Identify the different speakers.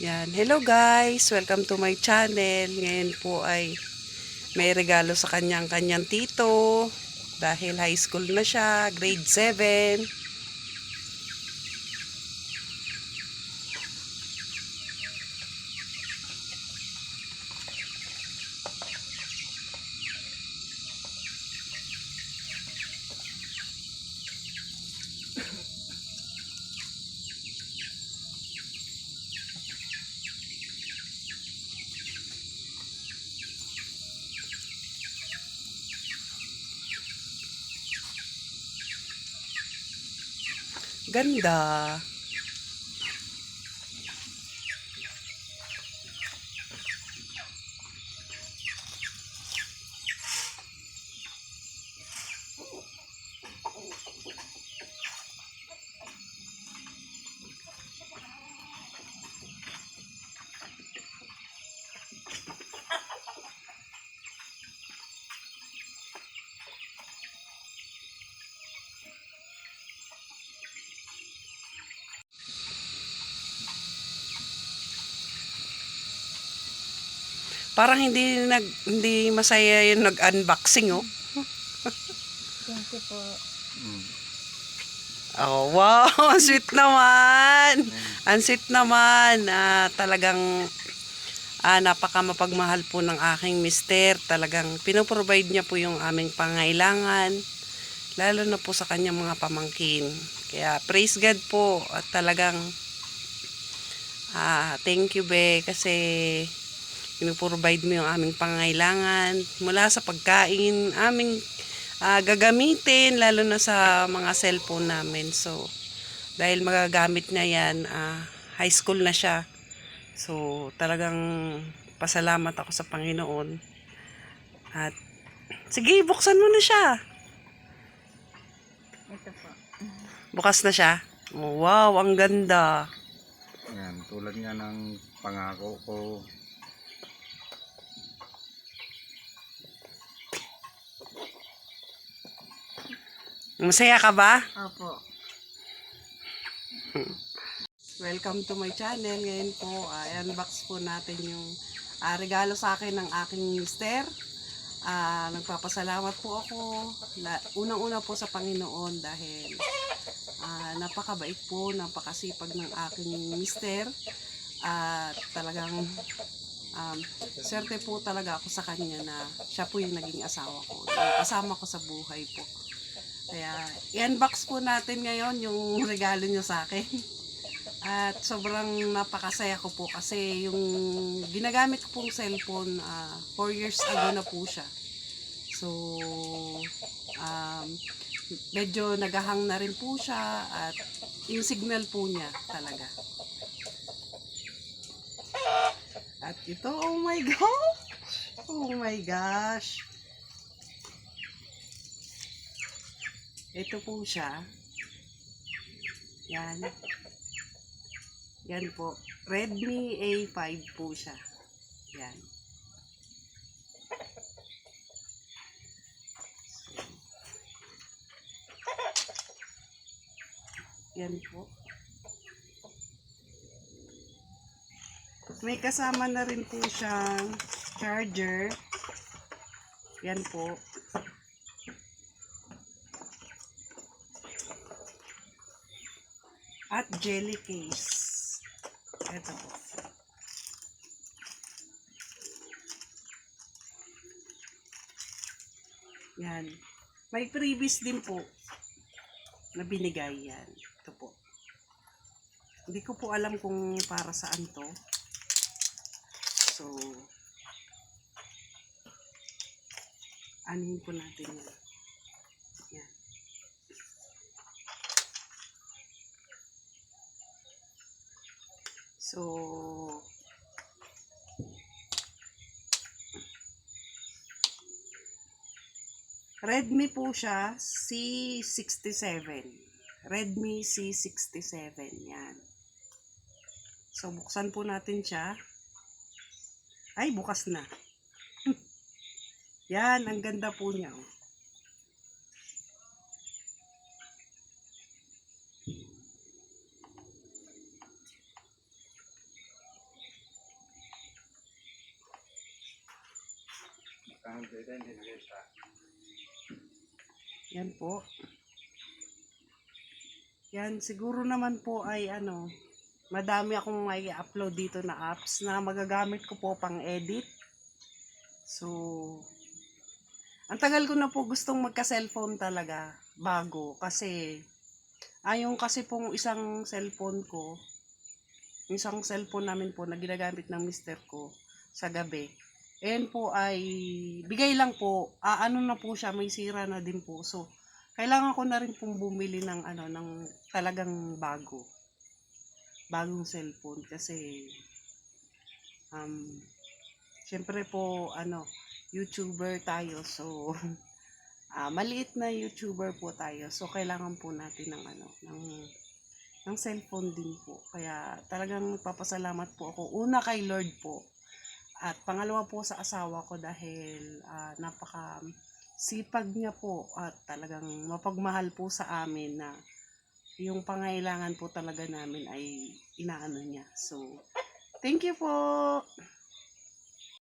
Speaker 1: Yan. Hello guys! Welcome to my channel. Ngayon po ay may regalo sa kanyang tito. Dahil high school na siya, grade 7. Ganda. Parang hindi masaya yung nag-unboxing, oh.
Speaker 2: Thank you po.
Speaker 1: Oh, wow, ang sweet naman. Ang sweet naman. Talagang napaka mapagmahal po ng aking mister. Talagang pinoprovide niya po yung aming pangailangan. Lalo na po sa kanyang mga pamangkin. Kaya praise God po. At talagang thank you be kasi pinoprovide mo yung aming pangailangan. Mula sa pagkain, aming gagamitin, lalo na sa mga cellphone namin. So, dahil magagamit na yan, high school na siya. So, talagang pasalamat ako sa Panginoon. At, sige, buksan mo na siya.
Speaker 2: Ito po.
Speaker 1: Bukas na siya. Oh, wow, ang ganda.
Speaker 3: Yan, tulad nga ng pangako ko.
Speaker 1: Masaya ka ba?
Speaker 2: Opo.
Speaker 1: Welcome to my channel. Ngayon po, unbox po natin yung regalo sa akin ng aking mister. Nagpapasalamat po ako. Unang-una po sa Panginoon dahil napakabait po, napakasipag ng aking mister. Talagang swerte po talaga ako sa kanya na siya po yung naging asawa ko. Yung kasama ko sa buhay po. Kaya i-unbox po natin ngayon yung regalo niyo sa akin. At sobrang napakasaya ko po kasi yung ginagamit ko pong cellphone 4 years ago na po siya. So, medyo nagahang na rin po siya at yung signal po niya talaga. At ito, oh my gosh! Oh my gosh! Ito po siya. Yan. Yan po. Redmi A5 po siya. Yan. Yan po. May kasama na rin po siyang charger. Yan po. At jelly case. Ito po. Yan. May previous din po na binigay yan. Ito po. Hindi ko po alam kung para saan to. So, anin po natin yan. Yan. So, Redmi po siya, C67. Redmi C67, yan. So, buksan po natin siya. Ay, bukas na. Yan, ang ganda po niya. Oh. Yan po. Yan, siguro naman po ay ano, madami akong may upload dito na apps na magagamit ko po pang edit. So, ang tagal ko na po gustong magka-cellphone talaga, bago. Kasi, yung kasi pong isang cellphone ko, isang cellphone namin po na ginagamit ng mister ko sa gabi. Ayan po ay, bigay lang po, ano na po siya, may sira na din po. So, kailangan ko na rin pong bumili ng ano, ng talagang bagong cellphone kasi syempre po ano, YouTuber tayo. So maliit na YouTuber po tayo. So kailangan po natin ng ano, ng cellphone din po. Kaya talagang nagpapasalamat po ako. Una kay Lord po. At pangalawa po sa asawa ko dahil napaka sipag niya po at talagang mapagmahal po sa amin na yung pangailangan po talaga namin ay inaano niya. So, thank you po!